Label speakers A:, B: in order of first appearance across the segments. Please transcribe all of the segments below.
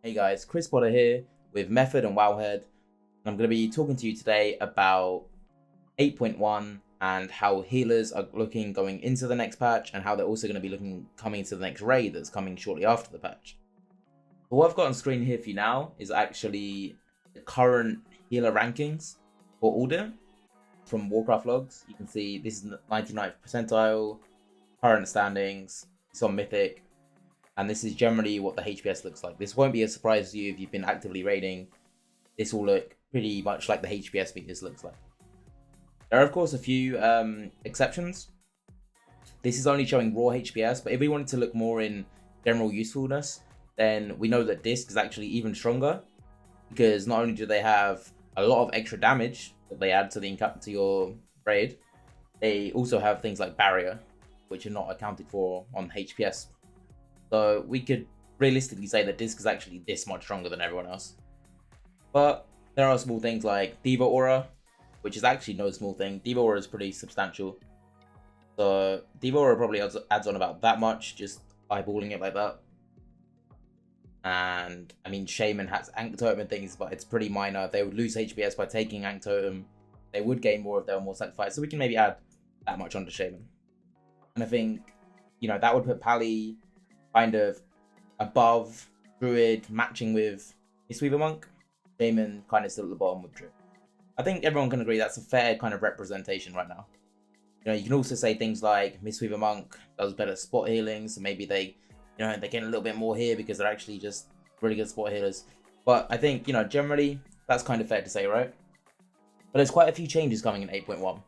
A: Hey guys, Chris Potter here with Method and Wowhead, and I'm going to be talking to you today about 8.1 and how healers are looking going into the next patch, and how they're also going to be looking coming into the next raid that's coming shortly after the patch. But what I've got on screen here for you now is actually the current healer rankings for Aldir from Warcraft logs. You can see this is the 99th percentile, current standings, it's on Mythic. And this is generally what the HPS looks like. This won't be a surprise to you if you've been actively raiding. This will look pretty much like the HPS figures looks like. There are of course a few exceptions. This is only showing raw HPS, but if we wanted to look more in general usefulness, then we know that Disc is actually even stronger, because not only do they have a lot of extra damage that they add to your raid, they also have things like barrier, which are not accounted for on HPS. So we could realistically say that Disc is actually this much stronger than everyone else. But there are small things like Diva Aura, which is actually no small thing. Diva Aura is pretty substantial. So Diva Aura probably adds on about that much, just eyeballing it like that. And I mean, Shaymin has Ankh Totem and things, but it's pretty minor. If they would lose HPS by taking Ankh Totem, they would gain more if they were more sacrificed. So we can maybe add that much onto Shaymin. And I think, you know, that would put Pally kind of above Druid, matching with Mistweaver Monk. Shaymin kind of still at the bottom with Druid. I think everyone can agree that's a fair kind of representation right now. You know, you can also say things like Mistweaver Monk does better spot healing, so maybe they, you know, they're getting a little bit more here because they're actually just really good spot healers. But I think, you know, generally that's kind of fair to say, right? But there's quite a few changes coming in 8.1.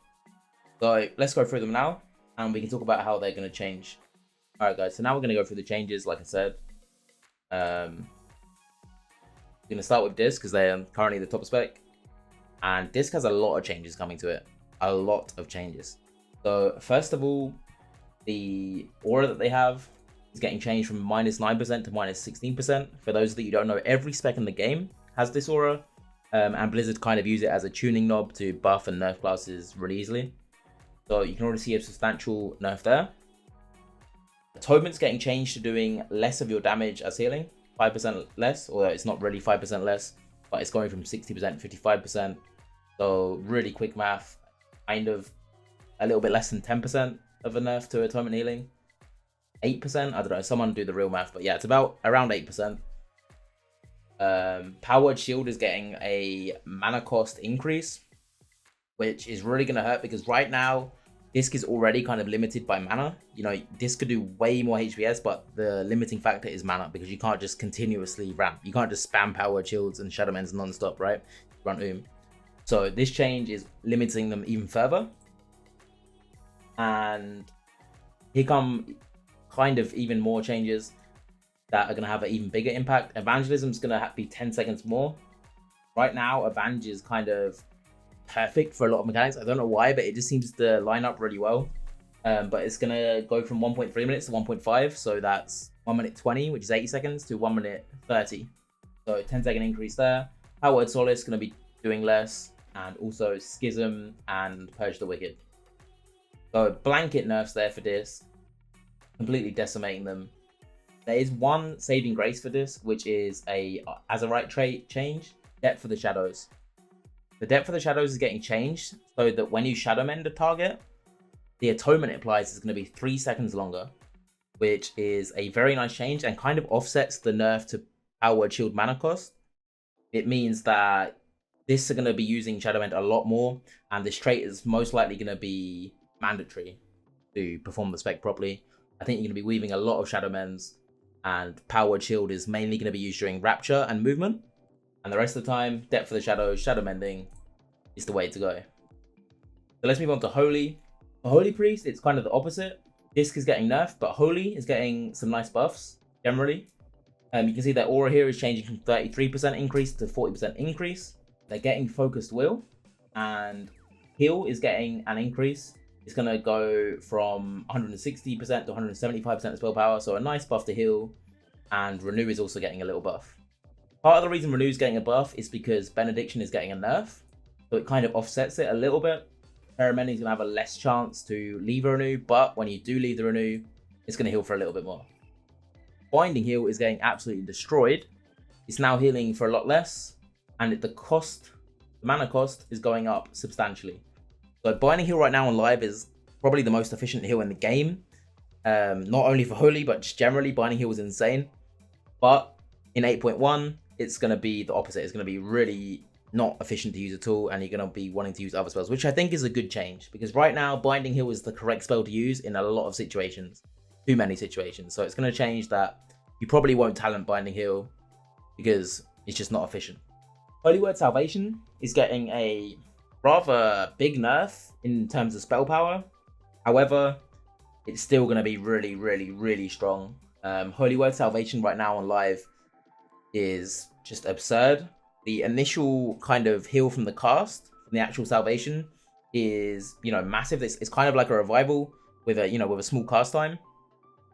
A: So let's go through them now, and we can talk about how they're going to change. Alright guys, so now we're going to go through the changes, like I said. We're going to start with Disc, because they are currently the top spec. And Disc has a lot of changes coming to it. A lot of changes. So first of all, the aura that they have is getting changed from -9% to -16%. For those that you don't know, every spec in the game has this aura. And Blizzard kind of use it as a tuning knob to buff and nerf classes really easily. So you can already see a substantial nerf there. Atonement's getting changed to doing less of your damage as healing, 5% less, although it's not really 5% less, but it's going from 60% to 55%. So really quick math, kind of a little bit less than 10% of a nerf to Atonement healing. 8%, I don't know, someone do the real math, but yeah, it's about around 8%. Powered Shield is getting a mana cost increase, which is really going to hurt, because right now Disc is already kind of limited by mana. You know, Disc could do way more HPS, but the limiting factor is mana, because you can't just continuously ramp. You can't just spam Powered Shields and Shadowmends non-stop, right? Run So this change is limiting them even further. And here come kind of even more changes that are going to have an even bigger impact. Evangelism is going to be 10 seconds more. Right now, Evangel is kind of perfect for a lot of mechanics. I don't know why, but it just seems to line up really well. But it's going to go from 1.3 minutes to 1.5. So that's 1 minute 20, which is 80 seconds, to 1 minute 30. So 10-second increase there. Powered Solace is going to be doing less. And also Schism and Purge the Wicked. So blanket nerfs there for this, completely decimating them. There is one saving grace for this, which is a Azerite trait change, Depth of the Shadows. The Depth of the Shadows is getting changed so that when you Shadow Mend a target, the atonement it applies is going to be 3 seconds longer, which is a very nice change and kind of offsets the nerf to Powered Shield mana cost. It means that this are going to be using Shadow Mend a lot more, and this trait is most likely going to be mandatory to perform the spec properly. I think you're going to be weaving a lot of Shadow Mends, and Powered Shield is mainly going to be used during Rapture and movement. And the rest of the time, Depth of the Shadows, Shadow Mending is the way to go. So let's move on to Holy. For Holy Priest, it's kind of the opposite. Disc is getting nerfed, but Holy is getting some nice buffs, generally. You can see that aura here is changing from 33% increase to 40% increase. They're getting Focused Will, and Heal is getting an increase. It's going to go from 160% to 175% of spell power, so a nice buff to heal. And Renew is also getting a little buff. Part of the reason Renew is getting a buff is because Benediction is getting a nerf, so it kind of offsets it a little bit. Paramedic is going to have a less chance to leave a Renew, but when you do leave the Renew, it's going to heal for a little bit more. Binding Heal is getting absolutely destroyed it's now healing for a lot less, and the mana cost is going up substantially. So Binding Heal right now on live is probably the most efficient heal in the game. Not only for Holy, but just generally, Binding Heal is insane. But in 8.1, it's going to be the opposite. It's going to be really not efficient to use at all, and you're going to be wanting to use other spells, which I think is a good change, because right now, Binding Heal is the correct spell to use in a lot of situations. Too many situations. So it's going to change that. You probably won't talent Binding Heal, because it's just not efficient. Holy Word Salvation is getting a rather big nerf in terms of spell power. However, it's still going to be really, really, really strong. Holy Word Salvation right now on live is just absurd. The initial kind of heal from the cast, from the actual salvation, is, you know, massive. It's kind of like a revival with a, you know, with a small cast time.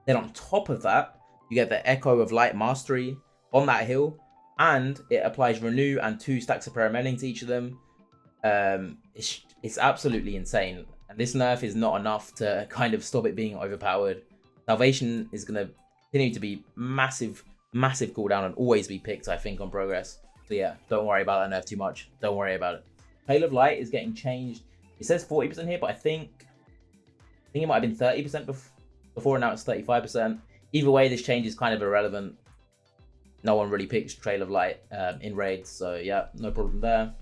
A: Then on top of that, you get the Echo of Light Mastery on that heal, and it applies Renew and 2 stacks of Prayer Mending to each of them. It's absolutely insane, and this nerf is not enough to kind of stop it being overpowered. Salvation is going to continue to be massive cooldown and always be picked, I think, on progress. So yeah, don't worry about that nerf too much. Don't worry about it. Veil of Light is getting changed. It says 40% here, but I think it might have been 30% before, and now it's 35%. Either way, this change is kind of irrelevant. No one really picks Trail of Light in raids, so yeah, no problem there.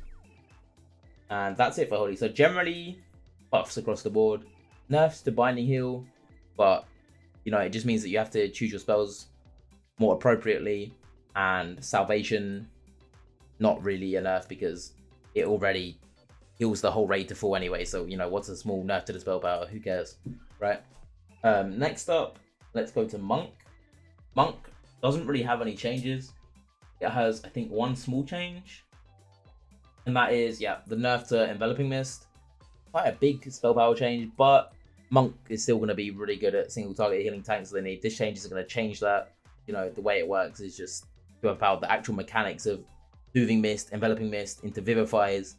A: And that's it for Holy. So generally, buffs across the board. Nerfs to Binding Heal, but, you know, it just means that you have to choose your spells more appropriately. And Salvation, not really a nerf, because it already heals the whole raid to full anyway. So, you know, what's a small nerf to the spell power? Who cares, right? Next up, let's go to Monk. Monk doesn't really have any changes. It has, I think, one small change. And that is, yeah, the nerf to Enveloping Mist. Quite a big spell power change, but Monk is still going to be really good at single target healing tanks that they need. This change is going to change that. You know, the way it works is just to empower the actual mechanics of Soothing Mist, Enveloping Mist into Vivifiers.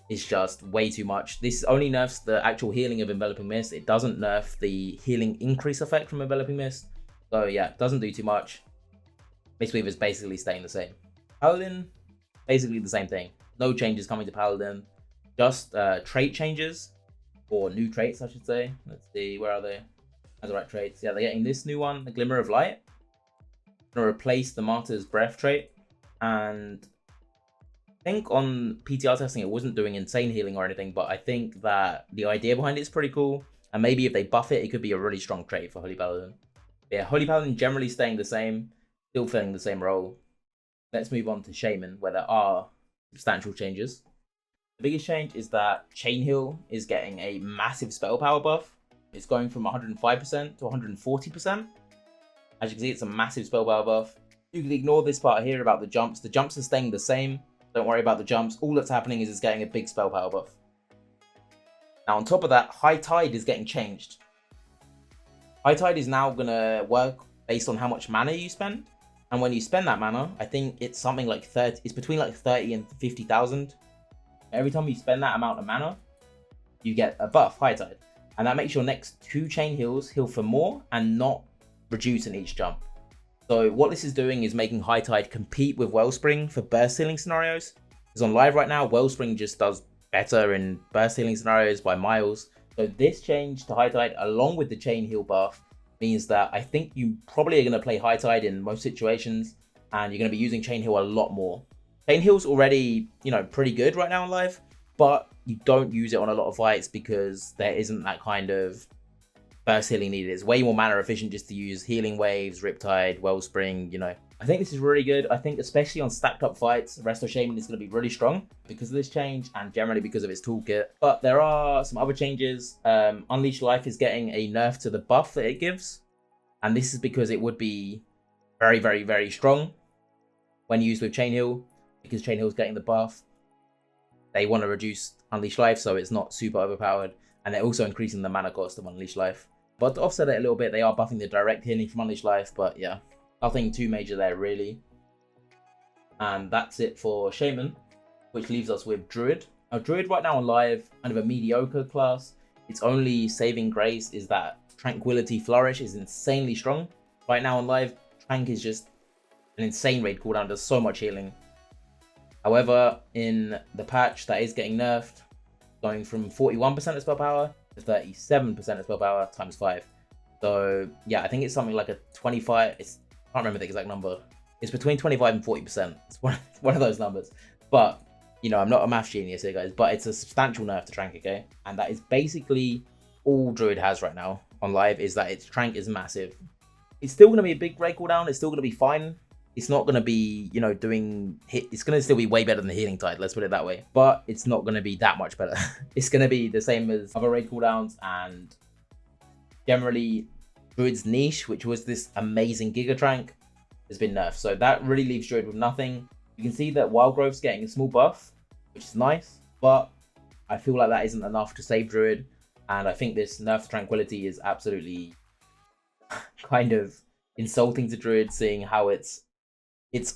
A: It's just way too much. This only nerfs the actual healing of Enveloping Mist. It doesn't nerf the healing increase effect from Enveloping Mist. So yeah, doesn't do too much. Mistweaver is basically staying the same. Paladin, basically the same thing. No changes coming to Paladin. Just trait changes, or new traits, I should say. Let's see, where are they? As the right traits. Yeah, they're getting this new one, the Glimmer of Light. Gonna replace the Martyr's Breath trait, and I think on PTR testing it wasn't doing insane healing or anything, but I think that the idea behind it is pretty cool, and maybe if they buff it, it could be a really strong trait for Holy Paladin. But yeah, Holy Paladin generally staying the same, still filling the same role. Let's move on to Shaymin, where there are substantial changes. The biggest change is that Chain Heal is getting a massive spell power buff. It's going from 105% to 140%. As you can see, it's a massive spell power buff. You can ignore this part here about the jumps. The jumps are staying the same. Don't worry about the jumps. All that's happening is it's getting a big spell power buff. Now, on top of that, High Tide is getting changed. High Tide is now going to work based on how much mana you spend. And when you spend that mana, I think it's something like 30. It's between like 30 and 50,000. Every time you spend that amount of mana, you get a buff, High Tide. And that makes your next 2 chain heals heal for more and not reduce in each jump. So what this is doing is making High Tide compete with Wellspring for burst healing scenarios. Because on live right now, Wellspring just does better in burst healing scenarios by miles. So this change to High Tide, along with the chain heal buff, means that I think you probably are going to play High Tide in most situations, and you're going to be using chain heal a lot more. Chain heal's already, you know, pretty good right now in live, but you don't use it on a lot of fights because there isn't that kind of burst healing needed. It's way more mana efficient just to use healing waves, Riptide, Wellspring, you know. I think this is really good. I think especially on stacked up fights, Resto Shaymin is going to be really strong because of this change and generally because of its toolkit. But there are some other changes. Unleash Life is getting a nerf to the buff that it gives. And this is because it would be very, very, very strong when used with Chain Heal. Because Chain Heal is getting the buff, they want to reduce Unleash Life so it's not super overpowered. And they're also increasing the mana cost of Unleash Life. But to offset it a little bit, they are buffing the direct healing from Unleash Life. But yeah, nothing too major there, really. And that's it for Shaymin, which leaves us with Druid. Now, Druid right now on live, kind of a mediocre class. Its only saving grace is that Tranquility Flourish is insanely strong. Right now on live, Trank is just an insane raid cooldown, does so much healing. However, in the patch, that is getting nerfed, going from 41% of spell power to 37% of spell power times 5. So yeah, I think it's something like a 25. I can't remember the exact number. It's between 25 and 40%. It's one of those numbers. But you know, I'm not a math genius here, guys. But it's a substantial nerf to Trank, okay? And that is basically all Druid has right now on live, is that its Trank is massive. It's still going to be a big raid cooldown. It's still going to be fine. It's not going to be, you know, doing hit. It's going to still be way better than the healing tide. Let's put it that way. But it's not going to be that much better. It's going to be the same as other raid cooldowns, and generally Druid's niche, which was this amazing Giga Trank, has been nerfed. So that really leaves Druid with nothing. You can see that Wild Growth's getting a small buff, which is nice, but I feel like that isn't enough to save Druid. And I think this nerf to Tranquility is absolutely kind of insulting to Druid, seeing how it's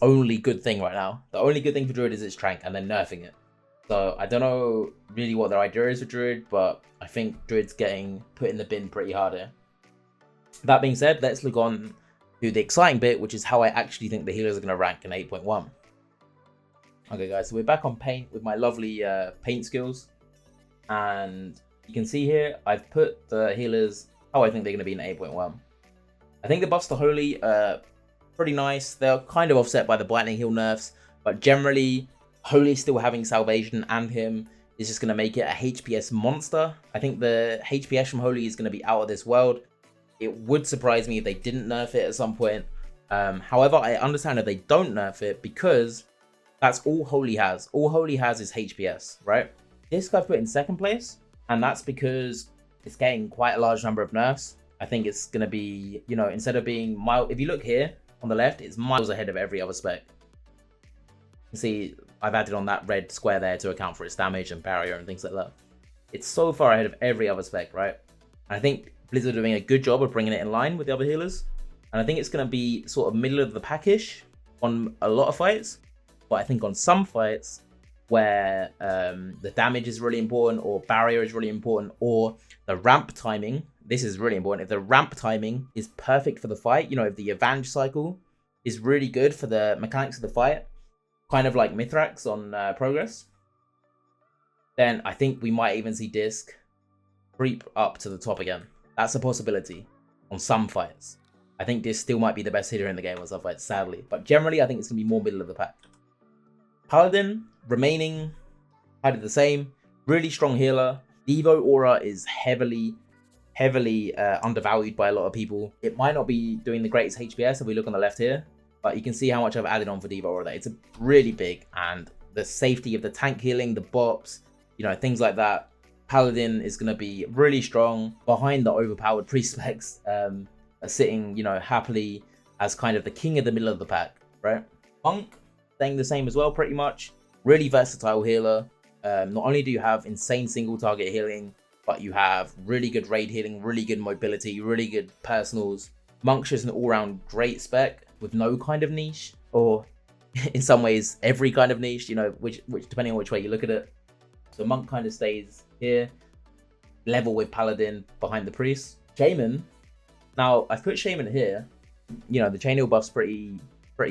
A: only good thing right now. The only good thing for Druid is its Trank, and then nerfing it. So I don't know really what their idea is for Druid, but I think Druid's getting put in the bin pretty hard here. That being said, let's look on to the exciting bit, which is how I actually think the healers are going to rank in 8.1. Okay guys, so we're back on paint with my lovely paint skills, and you can see here I've put the healers how I think they're going to be in 8.1. I think the buffs to Holy are pretty nice. They're kind of offset by the Blinding Heal nerfs, but generally Holy still having Salvation and him is just going to make it a HPS monster. I think the HPS from Holy is going to be out of this world. It would surprise me if they didn't nerf it at some point. However, I understand that they don't nerf it because that's all Holy has. All Holy has is HPS, right? This I've put in second place, and that's because it's getting quite a large number of nerfs. I think it's going to be, you know, instead of being mild, if you look here on the left, it's miles ahead of every other spec. You see, I've added on that red square there to account for its damage and barrier and things like that. It's so far ahead of every other spec, right? And I think Blizzard are doing a good job of bringing it in line with the other healers. And I think it's going to be sort of middle of the packish on a lot of fights. But I think on some fights where the damage is really important, or barrier is really important, or the ramp timing, this is really important. If the ramp timing is perfect for the fight, you know, if the Avenge cycle is really good for the mechanics of the fight, kind of like Mithrax on Progress, then I think we might even see Disc creep up to the top again. That's a possibility on some fights. I think Disc still might be the best hitter in the game on some fights, sadly. But generally, I think it's going to be more middle of the pack. Paladin, remaining kind of the same. Really strong healer. Devo Aura is heavily undervalued by a lot of people. It might not be doing the greatest HPS if we look on the left here, but you can see how much I've added on for Devo Aura there. It's a really big, and the safety of the tank healing, the bops, you know, things like that. Paladin is going to be really strong behind the overpowered priest specs, sitting, you know, happily as kind of the king of the middle of the pack, right? Monk, staying the same as well, pretty much. Really versatile healer. Not only do you have insane single target healing, but you have really good raid healing, really good mobility, really good personals. Monk's just an all-round great spec with no kind of niche, or in some ways every kind of niche, you know, which depending on which way you look at it. So Monk kind of stays here, level with Paladin behind the priest. Shaymin, now I've put Shaymin here. You know, the chain heal buff's pretty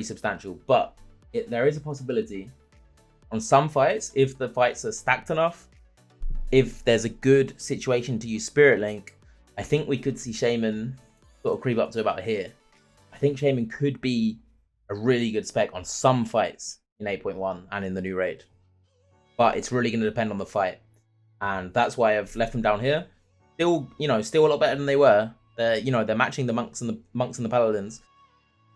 A: substantial, but there is a possibility on some fights, if the fights are stacked enough, if there's a good situation to use Spirit Link, I think we could see Shaymin sort of creep up to about here. I think Shaymin could be a really good spec on some fights in 8.1 and in the new raid. But it's really going to depend on the fight. And that's why I've left them down here. Still, you know, still a lot better than they were. They're matching the monks and the paladins.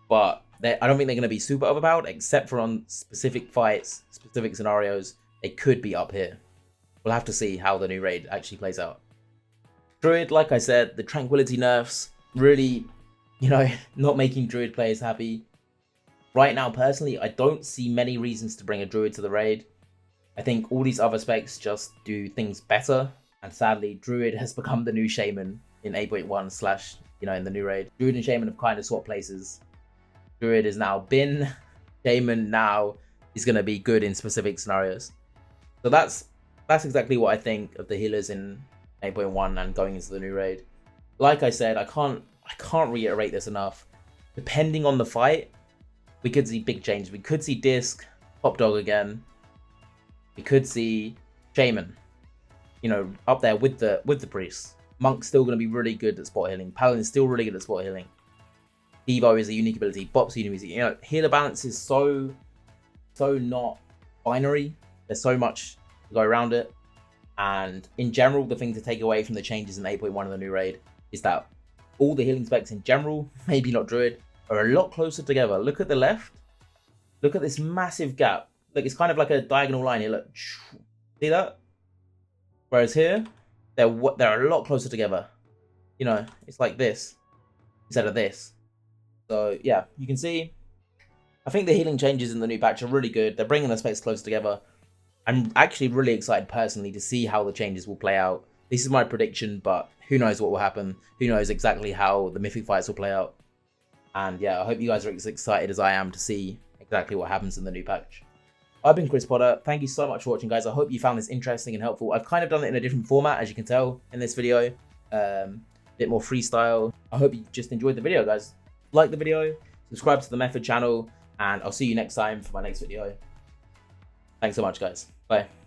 A: But I don't think they're going to be super overpowered, except for on specific fights, specific scenarios. They could be up here. We'll have to see how the new raid actually plays out. Druid, like I said, the Tranquility nerfs really, you know, not making Druid players happy. Right now, personally, I don't see many reasons to bring a Druid to the raid. I think all these other specs just do things better. And sadly, Druid has become the new Shaymin in 8.1 / in the new raid. Druid and Shaymin have kind of swapped places. Druid is now bin. Shaymin now is going to be good in specific scenarios. So that's exactly what I think of the healers in 8.1 and going into the new raid. Like I said, I can't reiterate this enough. Depending on the fight, we could see big changes. We could see Disc, Top Dog again. We could see Shaymin, you know, up there with the Priest. Monk's still going to be really good at spot healing. Paladin's still really good at spot healing. Devo is a unique ability. Bop's a unique ability. You know, healer balance is so not binary. There's so much to go around it. And in general, the thing to take away from the changes in 8.1 of the new raid is that all the healing specs in general, maybe not Druid, are a lot closer together. Look at the left. Look at this massive gap. Look, it's kind of like a diagonal line here. Look, see that? Whereas here, they're a lot closer together. You know, it's like this instead of this. So yeah, you can see. I think the healing changes in the new patch are really good. They're bringing the specs closer together. I'm actually really excited personally to see how the changes will play out. This is my prediction, but who knows what will happen? Who knows exactly how the mythic fights will play out? And yeah, I hope you guys are as excited as I am to see exactly what happens in the new patch. I've been Chris Potter. Thank you so much for watching, guys. I hope you found this interesting and helpful. I've kind of done it in a different format, as you can tell in this video. A bit more freestyle. I hope you just enjoyed the video, guys. Like the video, subscribe to the Method channel, and I'll see you next time for my next video. Thanks so much, guys. Bye.